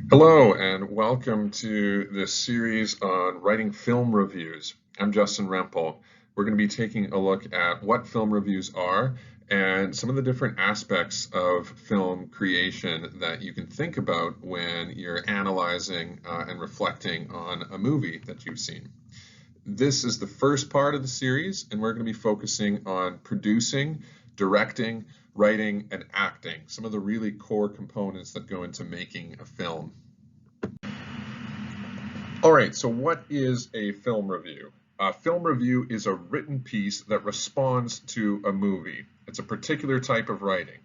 Hello, and welcome to this series on writing film reviews. I'm Justin Rempel. We're going to be taking a look at what film reviews are and some of the different aspects of film creation that you can think about when you're analyzing and reflecting on a movie that you've seen. This is the first part of the series, and we're going to be focusing on producing, directing, writing, and acting, some of the really core components that go into making a film. All right, so what is a film review? A film review is a written piece that responds to a movie. It's a particular type of writing.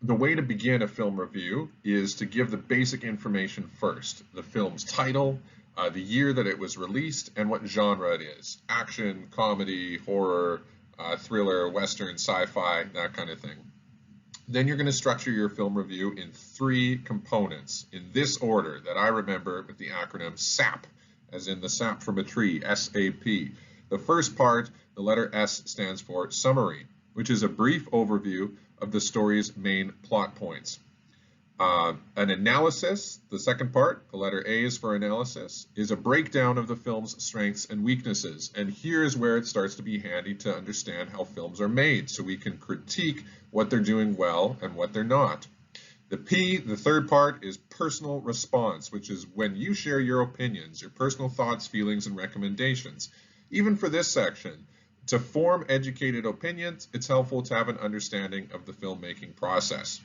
The way to begin a film review is to give the basic information first: the film's title, the year that it was released, and what genre it is: action, comedy, horror, thriller, western, sci-fi, that kind of thing. Then you're going to structure your film review in three components in this order that I remember with the acronym SAP, as in the sap from a tree, S-A-P. The first part, the letter S, stands for summary, which is a brief overview of the story's main plot points. An analysis, the second part, the letter A is for analysis, is a breakdown of the film's strengths and weaknesses. And here's where it starts to be handy to understand how films are made, so we can critique what they're doing well and what they're not. The P, the third part, is personal response, which is when you share your opinions, your personal thoughts, feelings, and recommendations. Even for this section, to form educated opinions, it's helpful to have an understanding of the filmmaking process.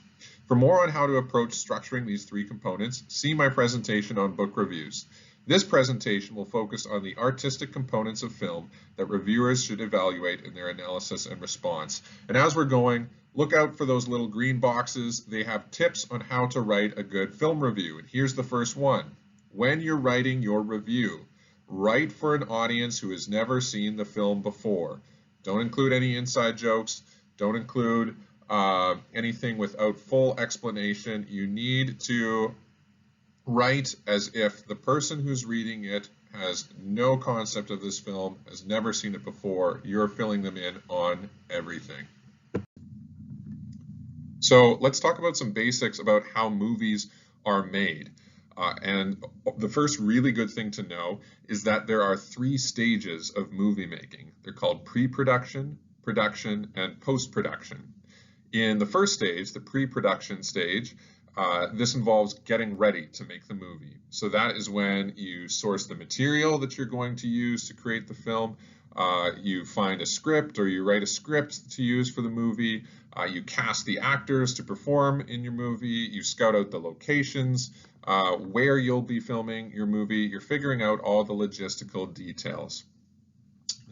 For more on how to approach structuring these three components, see my presentation on book reviews. This presentation will focus on the artistic components of film that reviewers should evaluate in their analysis and response. And as we're going, look out for those little green boxes. They have tips on how to write a good film review. And here's the first one. When you're writing your review, write for an audience who has never seen the film before. Don't include any inside jokes. Don't include anything without full explanation. You need to write as if the person who's reading it has no concept of this film, has never seen it before. You're filling them in on everything. So let's talk about some basics about how movies are made. And the first really good thing to know is that there are three stages of movie making. They're called pre-production, production, and post-production. In the first stage, the pre-production stage, this involves getting ready to make the movie. So that is when you source the material that you're going to use to create the film. You find a script, or you write a script to use for the movie. You cast the actors to perform in your movie. You scout out the locations, where you'll be filming your movie. You're figuring out all the logistical details.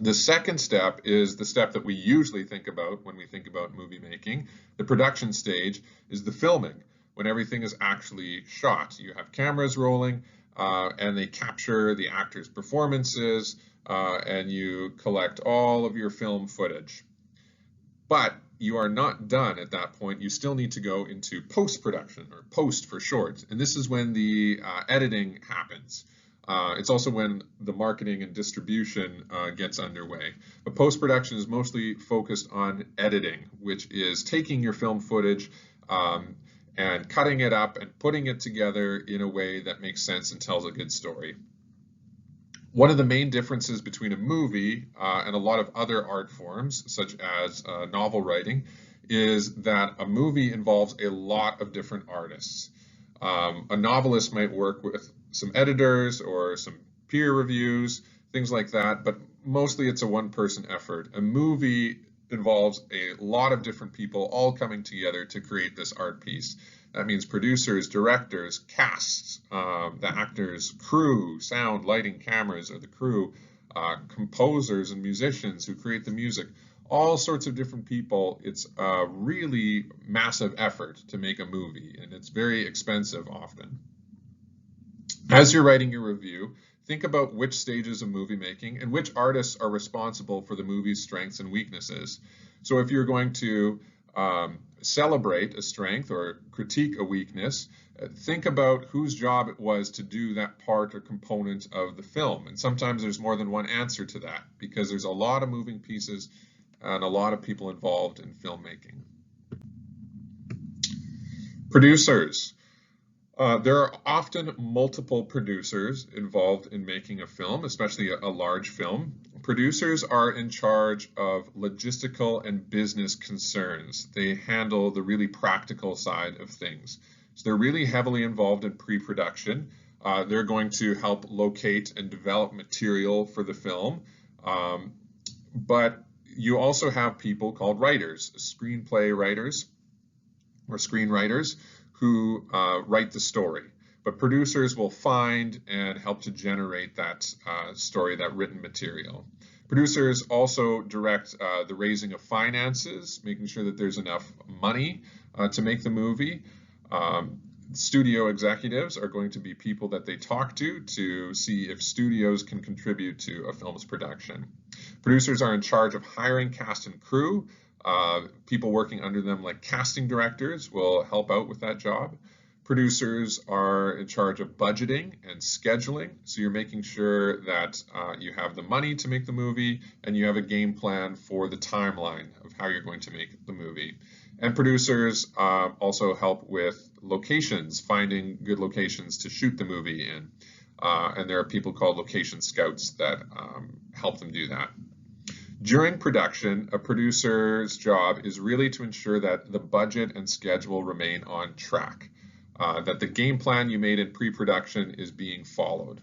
The second step is the step that we usually think about when we think about movie making. The production stage is the filming, when everything is actually shot. You have cameras rolling, and they capture the actors' performances, and you collect all of your film footage. But you are not done at that point. You still need to go into post-production, or post for short. And this is when the editing happens. It's also when the marketing and distribution gets underway. But post-production is mostly focused on editing, which is taking your film footage and cutting it up and putting it together in a way that makes sense and tells a good story. One of the main differences between a movie and a lot of other art forms, such as novel writing, is that a movie involves a lot of different artists. A novelist might work with some editors or some peer reviews, things like that, but mostly it's a one-person effort. A movie involves a lot of different people all coming together to create this art piece. That means producers, directors, casts, the actors, crew, sound, lighting, cameras, or the crew, composers and musicians who create the music, all sorts of different people. It's a really massive effort to make a movie, and it's very expensive often. As you're writing your review, think about which stages of movie making and which artists are responsible for the movie's strengths and weaknesses. So if you're going to celebrate a strength or critique a weakness, think about whose job it was to do that part or component of the film. And sometimes there's more than one answer to that, because there's a lot of moving pieces and a lot of people involved in filmmaking. Producers. There are often multiple producers involved in making a film, especially a large film. Producers are in charge of logistical and business concerns. They handle the really practical side of things. So they're really heavily involved in pre-production. They're going to help locate and develop material for the film. But you also have people called writers, screenplay writers or screenwriters, who write the story. But producers will find and help to generate that story, that written material. Producers also direct the raising of finances, making sure that there's enough money to make the movie. Studio executives are going to be people that they talk to see if studios can contribute to a film's production. Producers are in charge of hiring cast and crew. People working under them, like casting directors, will help out with that job. Producers are in charge of budgeting and scheduling, so you're making sure that you have the money to make the movie and you have a game plan for the timeline of how you're going to make the movie. And producers also help with locations, finding good locations to shoot the movie in. And there are people called location scouts that help them do that. During production, a producer's job is really to ensure that the budget and schedule remain on track, that the game plan you made in pre-production is being followed.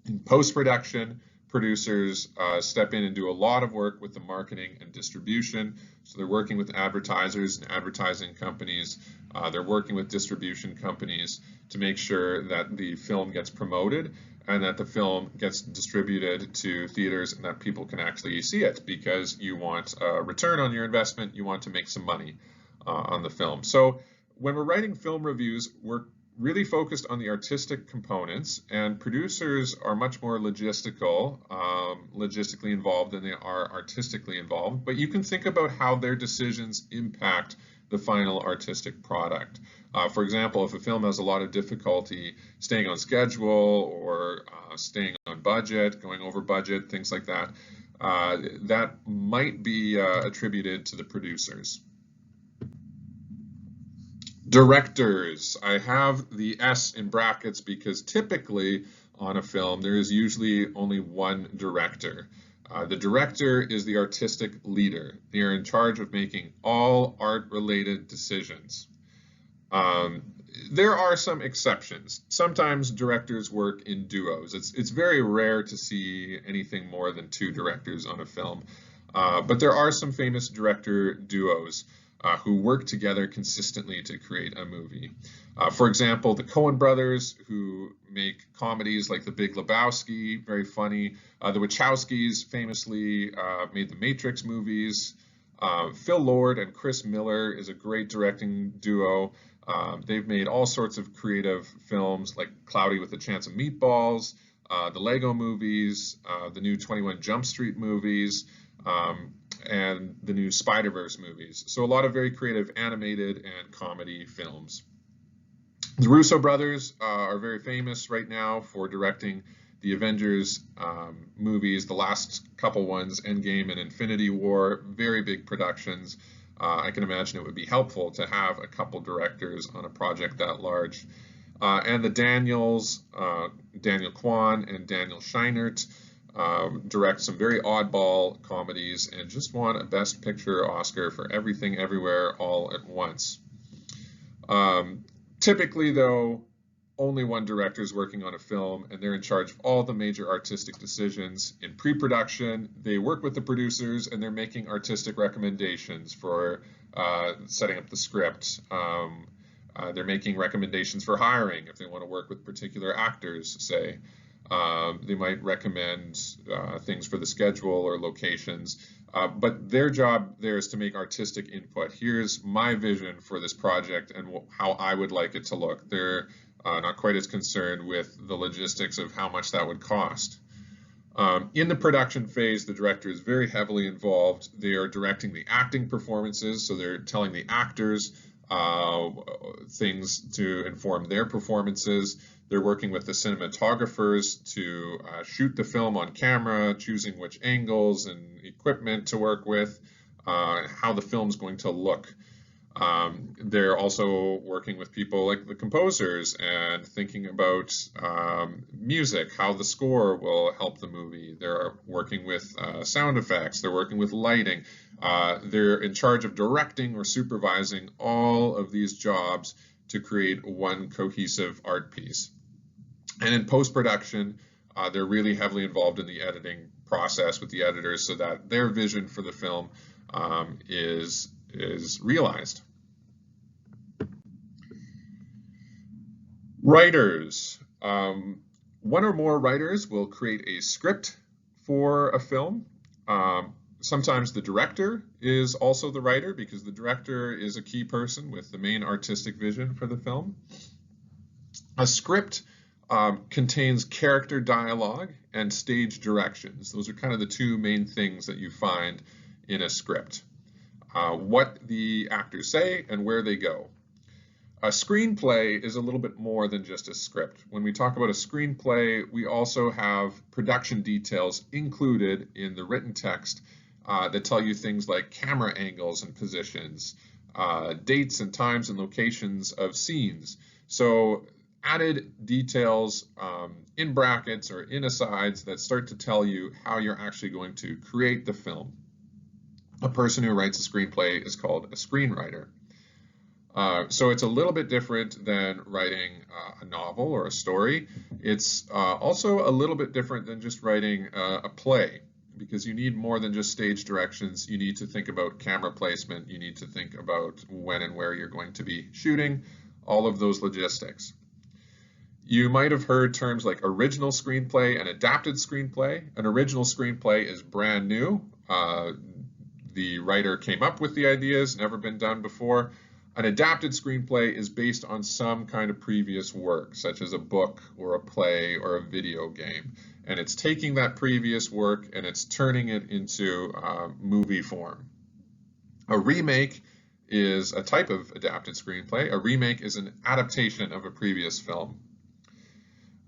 In post-production, producers step in and do a lot of work with the marketing and distribution. So they're working with advertisers and advertising companies. They're working with distribution companies to make sure that the film gets promoted and that the film gets distributed to theaters and that people can actually see it, because you want a return on your investment, you want to make some money on the film. So when we're writing film reviews, we're really focused on the artistic components, and producers are much more logistically involved than they are artistically involved, but you can think about how their decisions impact the final artistic product. For example, if a film has a lot of difficulty staying on schedule or staying on budget, going over budget, things like that, that might be attributed to the producers. Directors. I have the S in brackets because typically on a film there is usually only one director. The director is the artistic leader. They are in charge of making all art-related decisions. There are some exceptions. Sometimes directors work in duos. It's very rare to see anything more than 2 directors on a film. But there are some famous director duos who work together consistently to create a movie. For example, the Coen brothers, who make comedies like The Big Lebowski, very funny. The Wachowskis famously made the Matrix movies. Phil Lord and Chris Miller is a great directing duo. They've made all sorts of creative films like Cloudy with a Chance of Meatballs, the Lego movies, the new 21 Jump Street movies, and the new Spider-Verse movies. So a lot of very creative animated and comedy films. The Russo brothers are very famous right now for directing the Avengers movies, the last couple ones, Endgame and Infinity War, very big productions. I can imagine it would be helpful to have a couple directors on a project that large. And the Daniels, Daniel Kwan and Daniel Scheinert, direct some very oddball comedies and just won a Best Picture Oscar for Everything Everywhere All at Once. Typically, though, only one director is working on a film, and they're in charge of all the major artistic decisions. In pre-production, they work with the producers, and they're making artistic recommendations for setting up the script. They're making recommendations for hiring if they want to work with particular actors, say. They might recommend things for the schedule or locations, but their job there is to make artistic input. Here's my vision for this project and how I would like it to look. They're not quite as concerned with the logistics of how much that would cost. In the production phase, the director is very heavily involved. They are directing the acting performances, so they're telling the actors things to inform their performances. They're working with the cinematographers to shoot the film on camera, choosing which angles and equipment to work with, how the film's going to look. They're also working with people like the composers and thinking about music, how the score will help the movie. They're working with sound effects. They're working with lighting. They're in charge of directing or supervising all of these jobs to create one cohesive art piece. And in post-production, they're really heavily involved in the editing process with the editors so that their vision for the film is realized. Writers. One or more writers will create a script for a film. Sometimes the director is also the writer because the director is a key person with the main artistic vision for the film. A script contains character dialogue and stage directions. Those are kind of the two main things that you find in a script. What the actors say and where they go. A screenplay is a little bit more than just a script. When we talk about a screenplay, we also have production details included in the written text that tell you things like camera angles and positions, dates and times and locations of scenes. So added details in brackets or in asides that start to tell you how you're actually going to create the film. A person who writes a screenplay is called a screenwriter. So it's a little bit different than writing a novel or a story. It's also a little bit different than just writing a play, because you need more than just stage directions. You need to think about camera placement. You need to think about when and where you're going to be shooting, all of those logistics. You might have heard terms like original screenplay and adapted screenplay. An original screenplay is brand new. The writer came up with the ideas, never been done before. An adapted screenplay is based on some kind of previous work, such as a book or a play or a video game. And it's taking that previous work and it's turning it into movie form. A remake is a type of adapted screenplay. A remake is an adaptation of a previous film.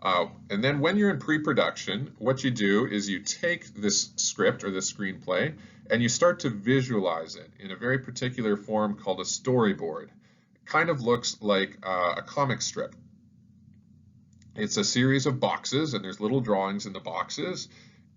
And then when you're in pre-production, what you do is you take this script or this screenplay and you start to visualize it in a very particular form called a storyboard. It kind of looks like a comic strip. It's a series of boxes and there's little drawings in the boxes.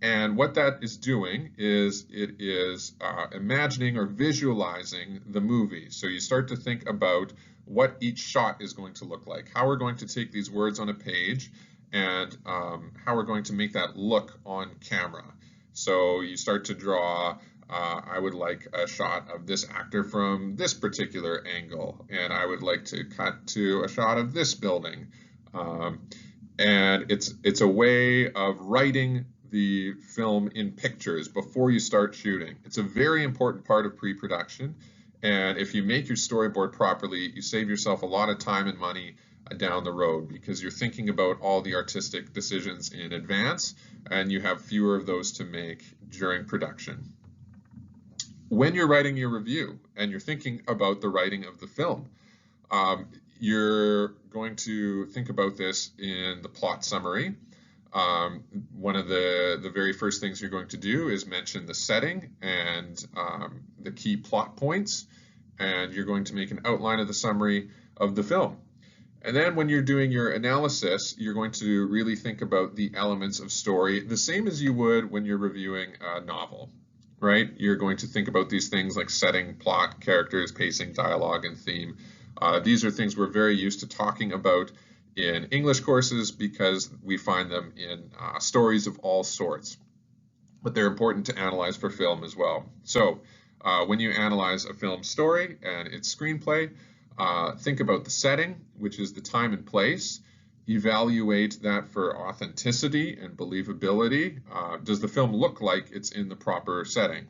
And what that is doing is it is imagining or visualizing the movie. So you start to think about what each shot is going to look like, how we're going to take these words on a page and how we're going to make that look on camera. So you start to draw, I would like a shot of this actor from this particular angle, and I would like to cut to a shot of this building. And it's a way of writing the film in pictures before you start shooting. It's a very important part of pre-production. And if you make your storyboard properly, you save yourself a lot of time and money down the road because you're thinking about all the artistic decisions in advance and you have fewer of those to make during production. When you're writing your review and you're thinking about the writing of the film, you're going to think about this in the plot summary. One of the very first things you're going to do is mention the setting and the key plot points, and you're going to make an outline of the summary of the film. And then when you're doing your analysis, you're going to really think about the elements of story, the same as you would when you're reviewing a novel, right? You're going to think about these things like setting, plot, characters, pacing, dialogue, and theme. These are things we're very used to talking about in English courses because we find them in stories of all sorts, but they're important to analyze for film as well. So when you analyze a film story and its screenplay, think about the setting, which is the time and place. Evaluate that for authenticity and believability. Does the film look like it's in the proper setting?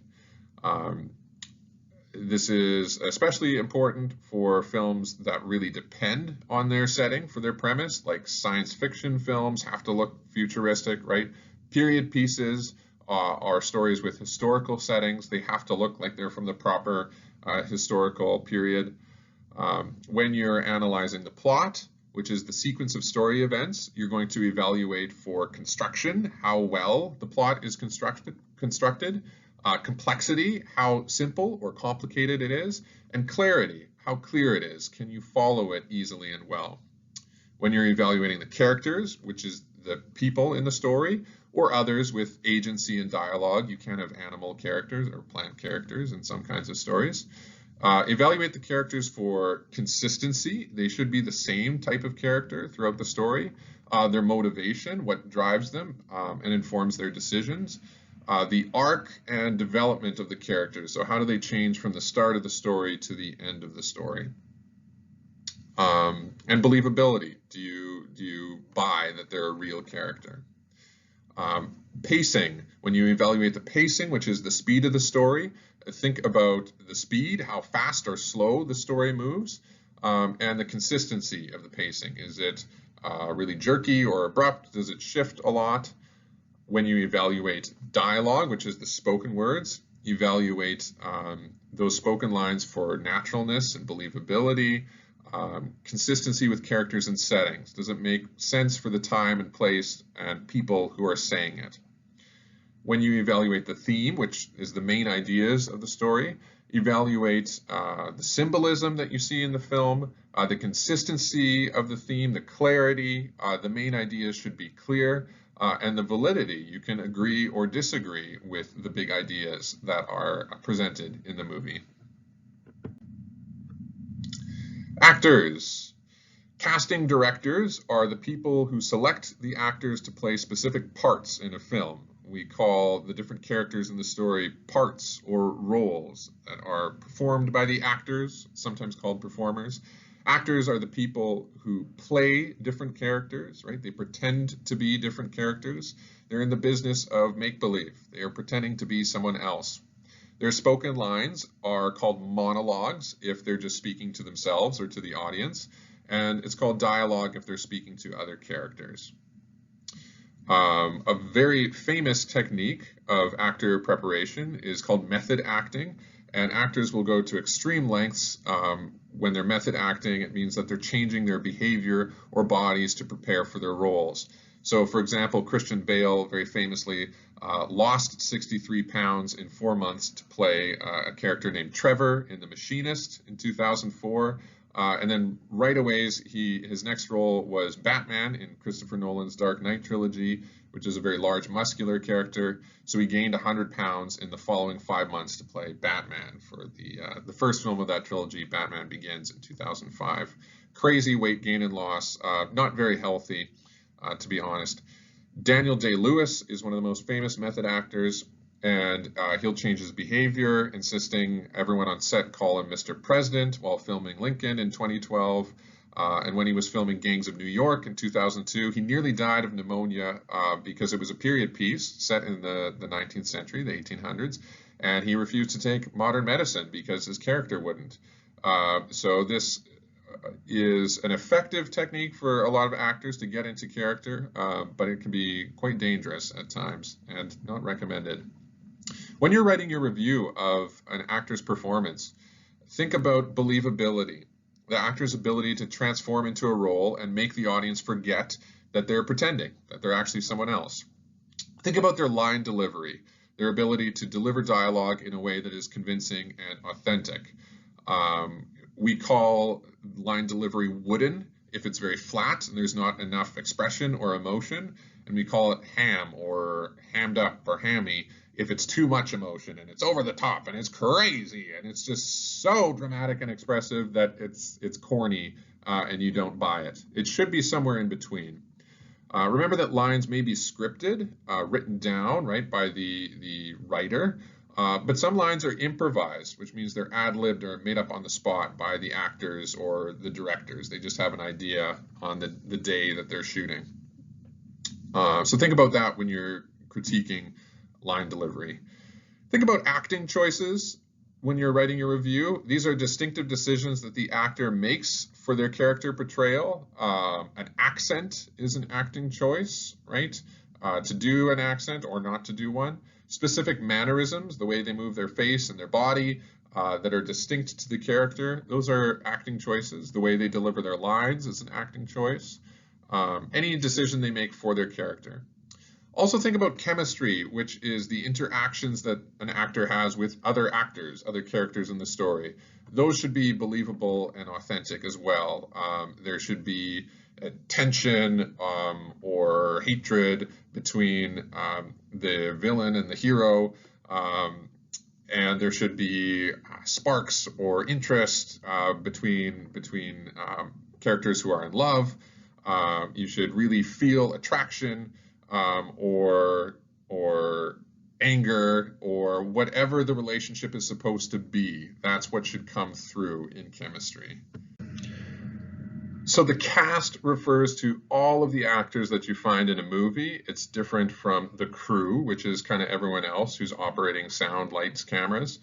This is especially important for films that really depend on their setting for their premise, like science fiction films have to look futuristic, right? Period pieces are stories with historical settings. They have to look like they're from the proper historical period. When you're analyzing the plot, which is the sequence of story events, you're going to evaluate for construction, how well the plot is constructed, complexity, how simple or complicated it is, and clarity, how clear it is. Can you follow it easily and well? When you're evaluating the characters, which is the people in the story, or others with agency and dialogue, you can have animal characters or plant characters in some kinds of stories. Evaluate the characters for consistency. They should be the same type of character throughout the story. Their motivation, what drives them and informs their decisions. The arc and development of the characters. So how do they change from the start of the story to the end of the story? And believability. Do you buy that they're a real character? Pacing. When you evaluate the pacing, which is the speed of the story, think about the speed, how fast or slow the story moves, and the consistency of the pacing. Is it really jerky or abrupt? Does it shift a lot? When you evaluate dialogue, which is the spoken words, evaluate those spoken lines for naturalness and believability, consistency with characters and settings. Does it make sense for the time and place and people who are saying it? When you evaluate the theme, which is the main ideas of the story, evaluate the symbolism that you see in the film, the consistency of the theme, the clarity, the main ideas should be clear, and the validity. You can agree or disagree with the big ideas that are presented in the movie. Actors. Casting directors are the people who select the actors to play specific parts in a film. We call the different characters in the story parts or roles that are performed by the actors, sometimes called performers. Actors are the people who play different characters, right? They pretend to be different characters. They're in the business of make-believe. They are pretending to be someone else. Their spoken lines are called monologues if they're just speaking to themselves or to the audience, and it's called dialogue if they're speaking to other characters. A very famous technique of actor preparation is called method acting, and actors will go to extreme lengths when they're method acting. It means that they're changing their behavior or bodies to prepare for their roles. So, for example, Christian Bale very famously lost 63 pounds in 4 months to play a character named Trevor in The Machinist in 2004. And then right away, his next role was Batman in Christopher Nolan's Dark Knight trilogy, which is a very large muscular character. So he gained 100 pounds in the following 5 months to play Batman for the first film of that trilogy, Batman Begins, in 2005. Crazy weight gain and loss, not very healthy, to be honest. Daniel Day-Lewis is one of the most famous method actors, and he'll change his behavior, insisting everyone on set call him Mr. President while filming Lincoln in 2012. And when he was filming Gangs of New York in 2002, he nearly died of pneumonia because it was a period piece set in the 19th century, the 1800s, and he refused to take modern medicine because his character wouldn't. So this is an effective technique for a lot of actors to get into character, but it can be quite dangerous at times and not recommended. When you're writing your review of an actor's performance, think about believability, the actor's ability to transform into a role and make the audience forget that they're pretending, that they're actually someone else. Think about their line delivery, their ability to deliver dialogue in a way that is convincing and authentic. We call line delivery wooden if it's very flat and there's not enough expression or emotion, and we call it ham or hammed up or hammy if it's too much emotion and it's over the top and it's crazy and it's just so dramatic and expressive that it's corny and you don't buy it. It should be somewhere in between. Remember that lines may be scripted, written down, right, by the writer, but some lines are improvised, which means they're ad-libbed or made up on the spot by the actors or the directors. They just have an idea on the day that they're shooting. So think about that when you're critiquing line delivery. Think about acting choices when you're writing your review. These are distinctive decisions that the actor makes for their character portrayal. An accent is an acting choice, right? To do an accent or not to do one. Specific mannerisms, the way they move their face and their body that are distinct to the character, those are acting choices. The way they deliver their lines is an acting choice. Any decision they make for their character. Also think about chemistry, which is the interactions that an actor has with other actors, other characters in the story. Those should be believable and authentic as well. There should be tension or hatred between the villain and the hero. And there should be sparks or interest between characters who are in love. You should really feel attraction or anger or whatever the relationship is supposed to be. That's what should come through in chemistry. So the cast refers to all of the actors that you find in a movie. It's different from the crew, which is kind of everyone else who's operating sound, lights, cameras.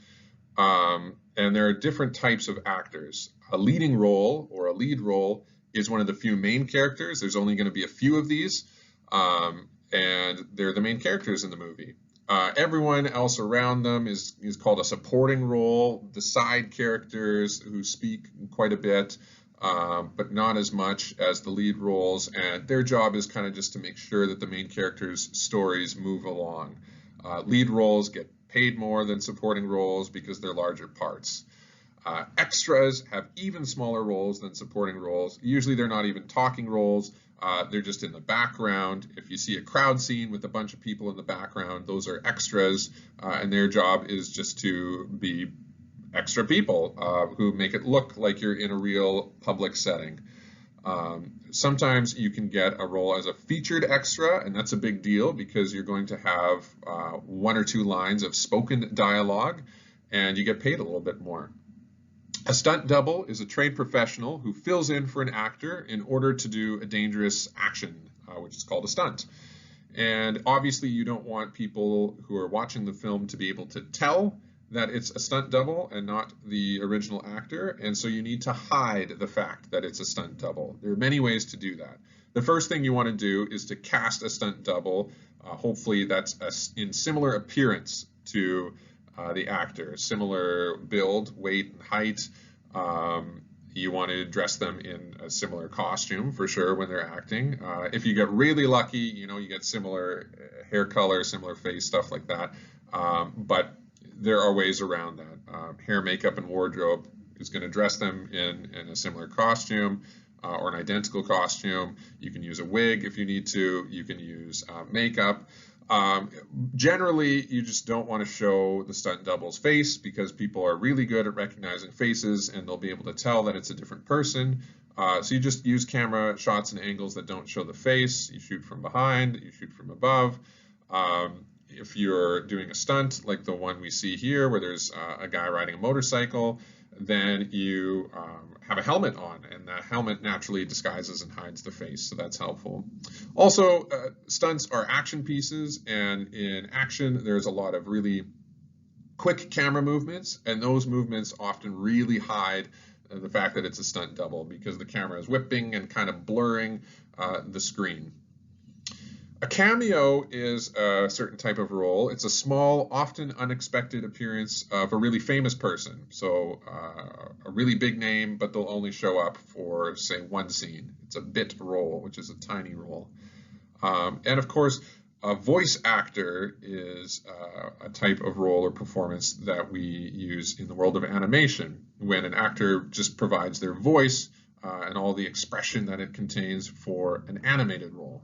And there are different types of actors. A leading role or a lead role is one of the few main characters. There's only going to be a few of these, and they're the main characters in the movie. Everyone else around them is called a supporting role. The side characters who speak quite a bit, but not as much as the lead roles, and their job is kind of just to make sure that the main characters' stories move along. Lead roles get paid more than supporting roles because they're larger parts. Extras have even smaller roles than supporting roles. Usually they're not even talking roles. They're just in the background. If you see a crowd scene with a bunch of people in the background, those are extras, and their job is just to be extra people who make it look like you're in a real public setting. Sometimes you can get a role as a featured extra, and that's a big deal because you're going to have 1 or 2 lines of spoken dialogue, and you get paid a little bit more. A stunt double is a trained professional who fills in for an actor in order to do a dangerous action, which is called a stunt. And obviously you don't want people who are watching the film to be able to tell that it's a stunt double and not the original actor, and so you need to hide the fact that it's a stunt double. There are many ways to do that. The first thing you want to do is to cast a stunt double, hopefully that's in similar appearance to the actor, similar build, weight, and height. You want to dress them in a similar costume for sure when they're acting. If you get really lucky, you get similar hair color, similar face, stuff like that. But there are ways around that. Hair, makeup, and wardrobe is going to dress them in a similar costume or an identical costume. You can use a wig if you need to. You can use makeup. Generally, you just don't want to show the stunt double's face because people are really good at recognizing faces and they'll be able to tell that it's a different person. So you just use camera shots and angles that don't show the face. You shoot from behind, you shoot from above. If you're doing a stunt like the one we see here where there's a guy riding a motorcycle, then you have a helmet on, and that helmet naturally disguises and hides the face, so that's helpful. Also, stunts are action pieces, and in action there's a lot of really quick camera movements, and those movements often really hide the fact that it's a stunt double because the camera is whipping and kind of blurring the screen. A cameo is a certain type of role. It's a small, often unexpected appearance of a really famous person. So a really big name, but they'll only show up for, say, one scene. It's a bit role, which is a tiny role. And of course, a voice actor is a type of role or performance that we use in the world of animation, when an actor just provides their voice and all the expression that it contains for an animated role.